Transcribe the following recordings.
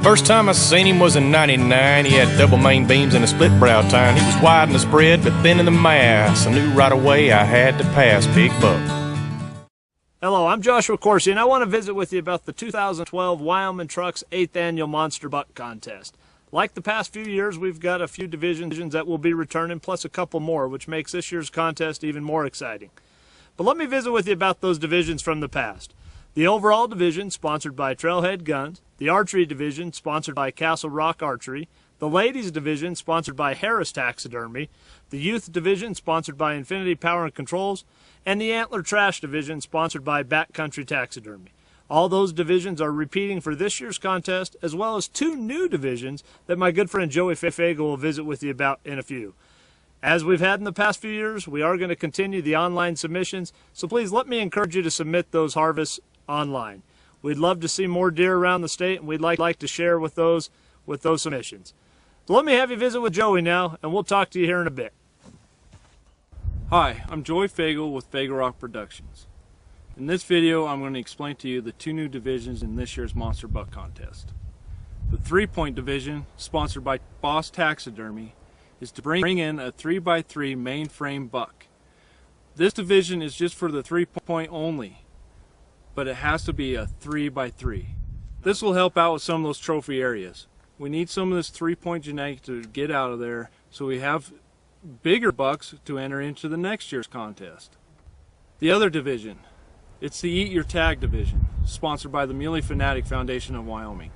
First time I seen him was in '99. He had double main beams and a split brow tine. He was wide in the spread but thin in the mass. I knew right away I had to pass Big Buck. Hello, I'm Joshua Corsi, and I want to visit with you about the 2012 Wyoming Trucks 8th Annual Monster Buck Contest. Like the past few years, we've got a few divisions that will be returning, plus a couple more, which makes this year's contest even more exciting. But let me visit with you about those divisions from the past. The overall division, sponsored by Trailhead Guns. The archery division, sponsored by Castle Rock Archery. The ladies division, sponsored by Harris Taxidermy. The youth division, sponsored by Infinity Power and Controls. And the antler trash division, sponsored by Backcountry Taxidermy. All those divisions are repeating for this year's contest, as well as two new divisions that my good friend Joey Fago will visit with you about in a few. As we've had in the past few years, we are going to continue the online submissions, so please let me encourage you to submit those harvests online. We'd love to see more deer around the state, and we'd like to share with those submissions. So let me have you visit with Joey now, and we'll talk to you here in a bit. Hi, I'm Joey Fago with Fago Rock Productions. In this video, I'm going to explain to you the two new divisions in this year's Monster Buck Contest. The 3-point division, sponsored by Boss Taxidermy, is to bring in a 3x3 mainframe buck. This division is just for the 3-point only, but it has to be a 3x3. This will help out with some of those trophy areas. We need some of this 3-point genetic to get out of there so we have bigger bucks to enter into the next year's contest. The other division, it's the Eat Your Tag division, sponsored by the Muley Fanatic Foundation of Wyoming.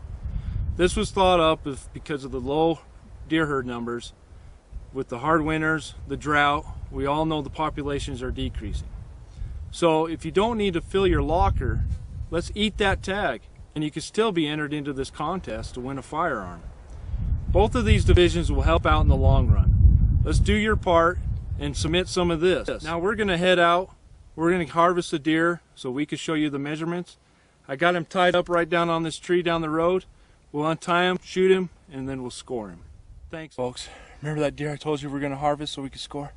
This was thought up because of the low deer herd numbers. With the hard winters, the drought, we all know the populations are decreasing. So if you don't need to fill your locker, let's eat that tag, and you can still be entered into this contest to win a firearm. Both of these divisions will help out in the long run. Let's do your part and submit some of this. Now we're going to head out. We're going to harvest the deer so we can show you the measurements. I got him tied up right down on this tree down the road. We'll untie him, shoot him, and then we'll score him. Thanks, folks. Remember that deer I told you we were going to harvest so we could score?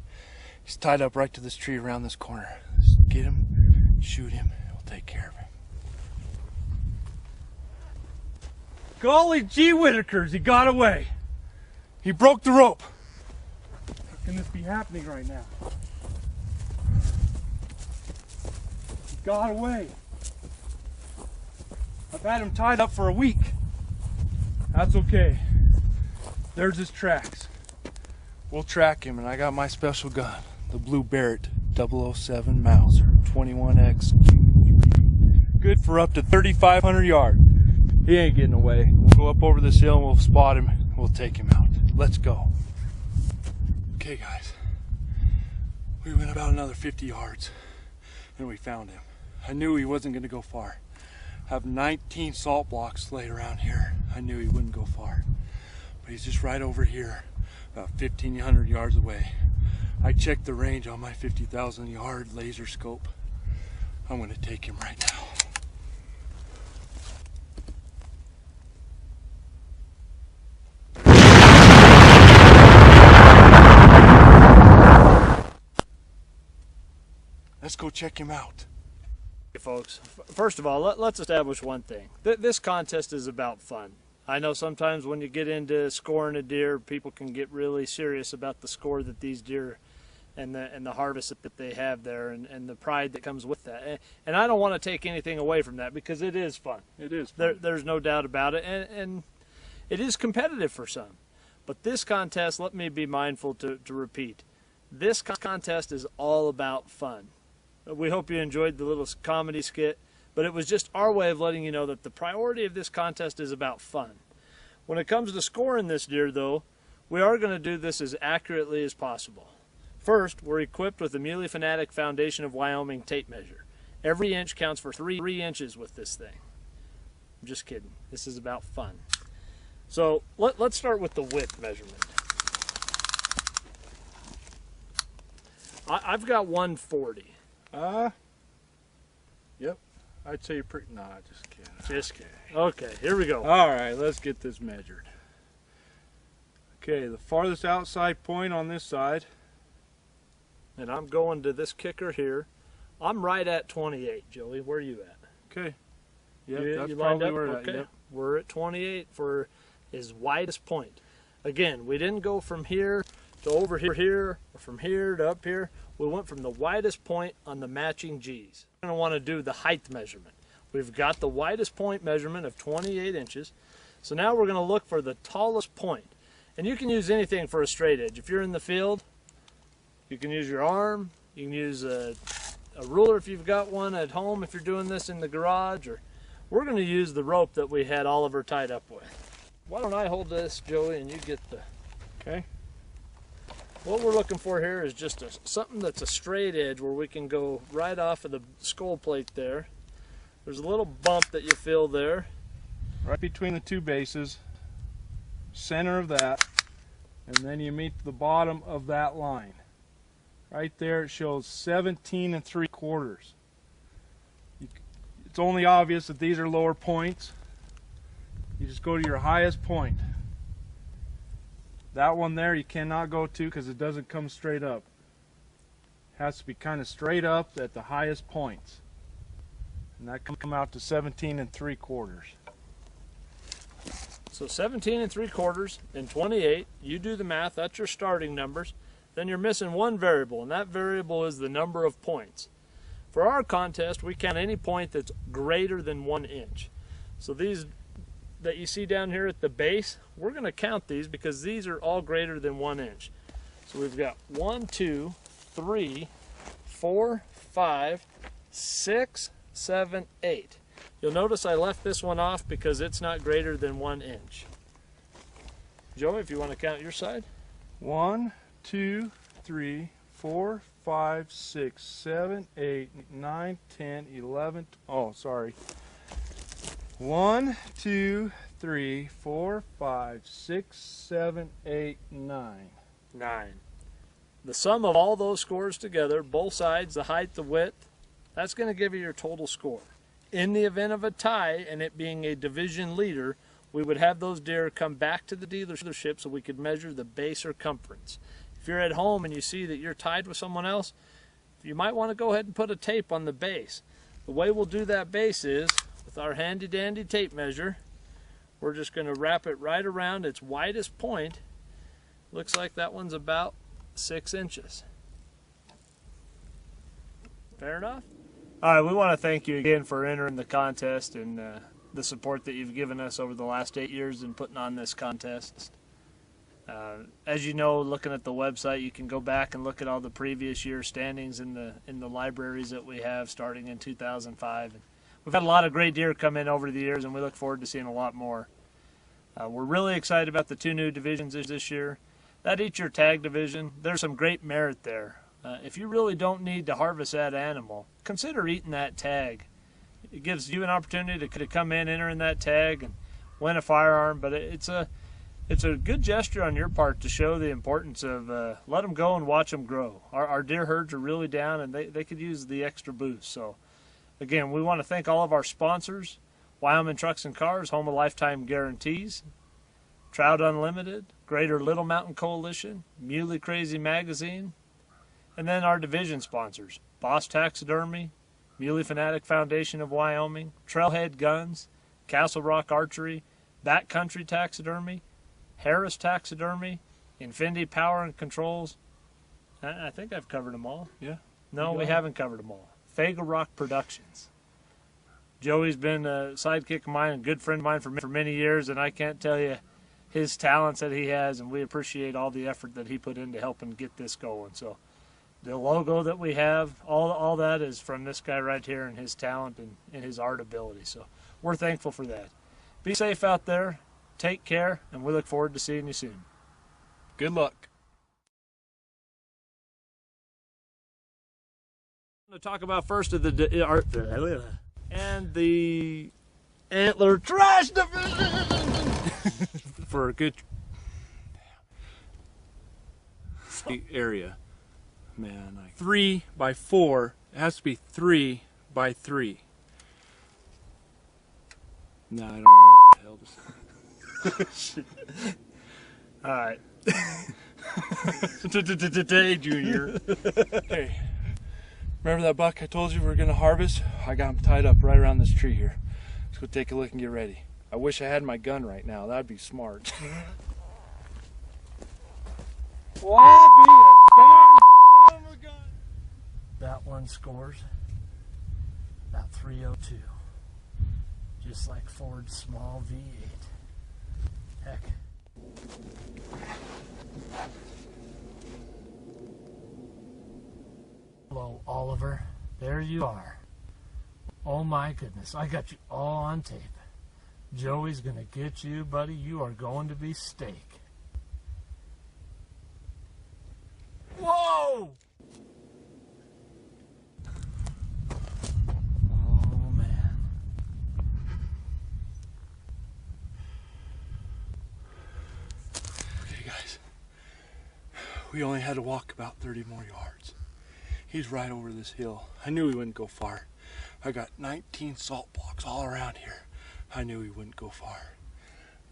He's tied up right to this tree around this corner. Just get him, shoot him, and we'll take care of him. Golly gee Whitakers, he got away. He broke the rope. How can this be happening right now? He got away. I've had him tied up for a week. That's okay. There's his tracks. We'll track him, and I got my special gun, the Blue Barrett 007 Mauser 21X. Good for up to 3,500 yards. He ain't getting away. We'll go up over this hill and we'll spot him. We'll take him out. Let's go. Okay, guys. We went about another 50 yards, and we found him. I knew he wasn't going to go far. I have 19 salt blocks laid around here. I knew he wouldn't go far. But he's just right over here, about 1,500 yards away. I checked the range on my 50,000 yard laser scope. I'm going to take him right now. Let's go check him out. Hey folks, first of all, let's establish one thing. This contest is about fun. I know sometimes when you get into scoring a deer, people can get really serious about the score that these deer and the harvest that they have there and the pride that comes with that. And I don't want to take anything away from that because it is fun. It is fun. There's no doubt about it. And it is competitive for some. But this contest, let me be mindful to repeat, this contest is all about fun. We hope you enjoyed the little comedy skit, but it was just our way of letting you know that the priority of this contest is about fun. When it comes to scoring this deer, though, we are going to do this as accurately as possible. First, we're equipped with the Muley Fanatic Foundation of Wyoming tape measure. Every inch counts for 3 inches with this thing. I'm just kidding. This is about fun. So let's start with the width measurement. I've got 140. Yep. I'd say you're pretty. Nah, just kidding. Just kidding. Okay, here we go. All right, let's get this measured. Okay, the farthest outside point on this side. And I'm going to this kicker here. I'm right at 28, Joey. Where are you at? Okay. Yep, you that's lined probably up? where okay. Yep, We're at 28 for his widest point. Again, we didn't go from here to over here, or from here to up here. We went from the widest point on the matching G's. We're going to want to do the height measurement. We've got the widest point measurement of 28 inches. So now we're going to look for the tallest point. And you can use anything for a straight edge. If you're in the field, you can use your arm. You can use a ruler if you've got one at home, if you're doing this in the garage. Or we're going to use the rope that we had Oliver tied up with. Why don't I hold this, Joey, and you get the... Okay. What we're looking for here is just something that's a straight edge where we can go right off of the skull plate there. There's a little bump that you feel there. Right between the two bases, center of that, and then you meet the bottom of that line. Right there it shows 17 3/4. It's only obvious that these are lower points. You just go to your highest point. That one there you cannot go to because it doesn't come straight up. It has to be kind of straight up at the highest points. And that can come out to 17 3/4. So 17 3/4 and 28, you do the math, that's your starting numbers. Then you're missing one variable, and that variable is the number of points. For our contest, we count any point that's greater than 1 inch. So these that you see down here at the base, we're going to count these because these are all greater than 1 inch. So we've got 1, 2, 3, 4, 5, 6, 7, 8. You'll notice I left this one off because it's not greater than 1 inch. Joey, if you want to count your side. 1, 2, 3, 4, 5, 6, 7, 8, 9, 10, 11. Oh, sorry. 1, 2, 3, 4, 5, 6, 7, 8, 9. 9. The sum of all those scores together, both sides, the height, the width, that's going to give you your total score. In the event of a tie and it being a division leader, we would have those deer come back to the dealership so we could measure the base circumference. If you're at home and you see that you're tied with someone else, you might want to go ahead and put a tape on the base. The way we'll do that base is with our handy dandy tape measure. We're just going to wrap it right around its widest point. Looks like that one's about 6 inches. Fair enough? All right, we want to thank you again for entering the contest and the support that you've given us over the last 8 years in putting on this contest. As you know, looking at the website, you can go back and look at all the previous year standings in the libraries that we have starting in 2005. And we've had a lot of great deer come in over the years, and we look forward to seeing a lot more. We're really excited about the 2 new divisions this year. That each year tag division, there's some great merit there. If you really don't need to harvest that animal, consider eating that tag. It gives you an opportunity to come in, enter in that tag, and win a firearm. But it's a good gesture on your part to show the importance of let them go and watch them grow. Our deer herds are really down, and they could use the extra boost. So, again, we want to thank all of our sponsors: Wyoming Trucks and Cars, home of lifetime guarantees; Trout Unlimited; Greater Little Mountain Coalition; Muley Crazy Magazine. And then our division sponsors: Boss Taxidermy, Muley Fanatic Foundation of Wyoming, Trailhead Guns, Castle Rock Archery, Backcountry Taxidermy, Harris Taxidermy, Infinity Power and Controls. I think I've covered them all. Yeah. No, we haven't covered them all. Fager Rock Productions. Joey's been a sidekick of mine, a good friend of mine for many years, and I can't tell you his talents that he has, and we appreciate all the effort that he put into helping get this going. So the logo that we have, all that is from this guy right here and his talent and his art ability. So we're thankful for that. Be safe out there. Take care, and we look forward to seeing you soon. Good luck. I'm going to talk about first of the art and the antler trash division For a good area. Man, 3 by 4. It has to be 3 by 3. No, I don't know what the hell to say. All right. Today, Junior. Hey, remember that buck I told you we were going to harvest? I got him tied up right around this tree here. Let's go take a look and get ready. I wish I had my gun right now. That'd be smart. That one scores about 302. Just like Ford's small V8. Heck. Hello, Oliver. There you are. Oh my goodness, I got you all on tape. Joey's gonna get you, buddy. You are going to be steak. Whoa! Oh man. Okay, guys. We only had to walk about 30 more yards. He's right over this hill. I knew he wouldn't go far. I got 19 salt blocks all around here. I knew he wouldn't go far.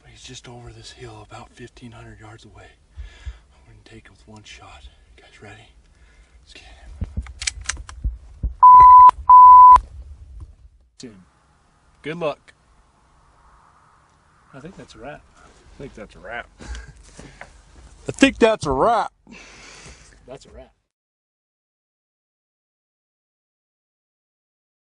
But he's just over this hill about 1,500 yards away. I'm going to take him with one shot. You guys ready? Let's get him. Good luck. I think that's a wrap. I think that's a wrap. I think that's a wrap. That's a wrap.